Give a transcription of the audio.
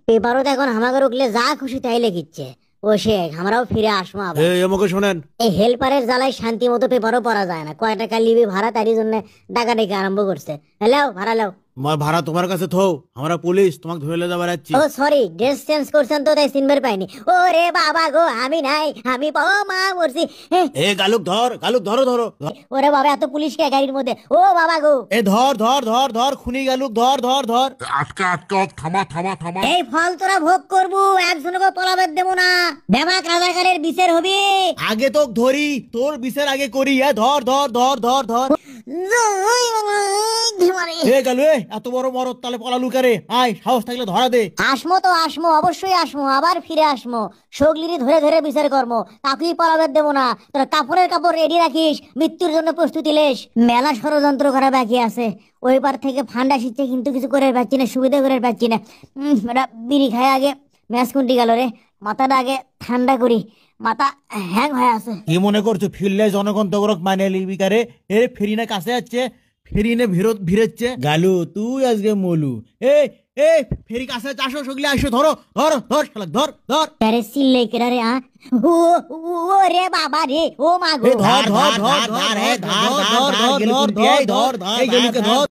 পেপারও তো এখন আমাকে রুকলে যা খুশি তাই লিখিচ্ছে। ও শেখ, আমরাও ফিরে আসবো আবার। আমাকে শোনেন, এই হেল্পারের জ্বালায় শান্তি মতো পেপারও পড়া যায় না, কয় টাকা লিবি ভাড়া তারই জন্য ডাকাডাকি আরম্ভ করছে। হ্যালো, ভাড়া লাও। আমার ভাড়া তোমার কাছে থো, আমরা পুলিশ, তোমাকে ধরে লে যাবার যাচ্ছি। ও সরি, ড্রেস চেঞ্জ করছেন তো তাই চিনবার পাইনি। ও রে বাবা গো, আমি নাই, আমি ও মা মরছি। এ গালুক ধর, গালুক ধরো ধরো। ওরে বাবা, এত পুলিশ কে গাড়ির মধ্যে? ও বাবা গো, এ ধর ধর ধর ধর, খুনি গালুক ধর ধর ধর। আটকা আটকা, থামা থামা থামা। এই ফল তোরা ভোগ করবো, একজনকে পলাবেদ দেবো না। দেমাক রাজাকারের বিচার হবে। আগে তো ধরি, তোর বিচার আগে করি। ধর ধর ধর ধর ধর। এ গালু, এত বড় মরদ তালে পলালু কারে? আয়, সাহস থাকলে ধরা দে। আসমো তো আসমো, অবশ্যই আসমো, আবার ফিরে আসমো। সগলিরি ধরে ধরে বিচার কর্ম, কাকুই পলাবেদ দেবো না। তোরা কাপড়ের কাপড় রেডি রাখিস, মৃত্যুর জন্য প্রস্তুতি লেস। মেলা ষড়যন্ত্র করা বাকি আছে। ওই পার থেকে ফান্ডা শিখছে, কিন্তু কিছু করে পাচ্ছি না, সুবিধা করে পাচ্ছি না। এটা বিড়ি খায় আগে ম্যাচ কুন্টি গেল রে। মাথাটা আগে ঠান্ডা করি, মাথা হ্যাং হয়ে আছে। কি মনে করছো ফিরলে জনগণ তগরক মানে লিবি কারে? এ ফেরিনা কাছে যাচ্ছে, ফেরিনে ভিড়চ্ছে। গালু তুই আজকে মলু। এ এ ফেরি কাছে আসো, সগলে আসো, ধরো ধর ধর শালা, ধর ধর। আরে সিল্লে কেডা রে? ও ও রে বাবা রে, ও মা গো। ধর ধর ধর ধর ধর ধর ধর ধর ধর ধর ধর ধর ধর।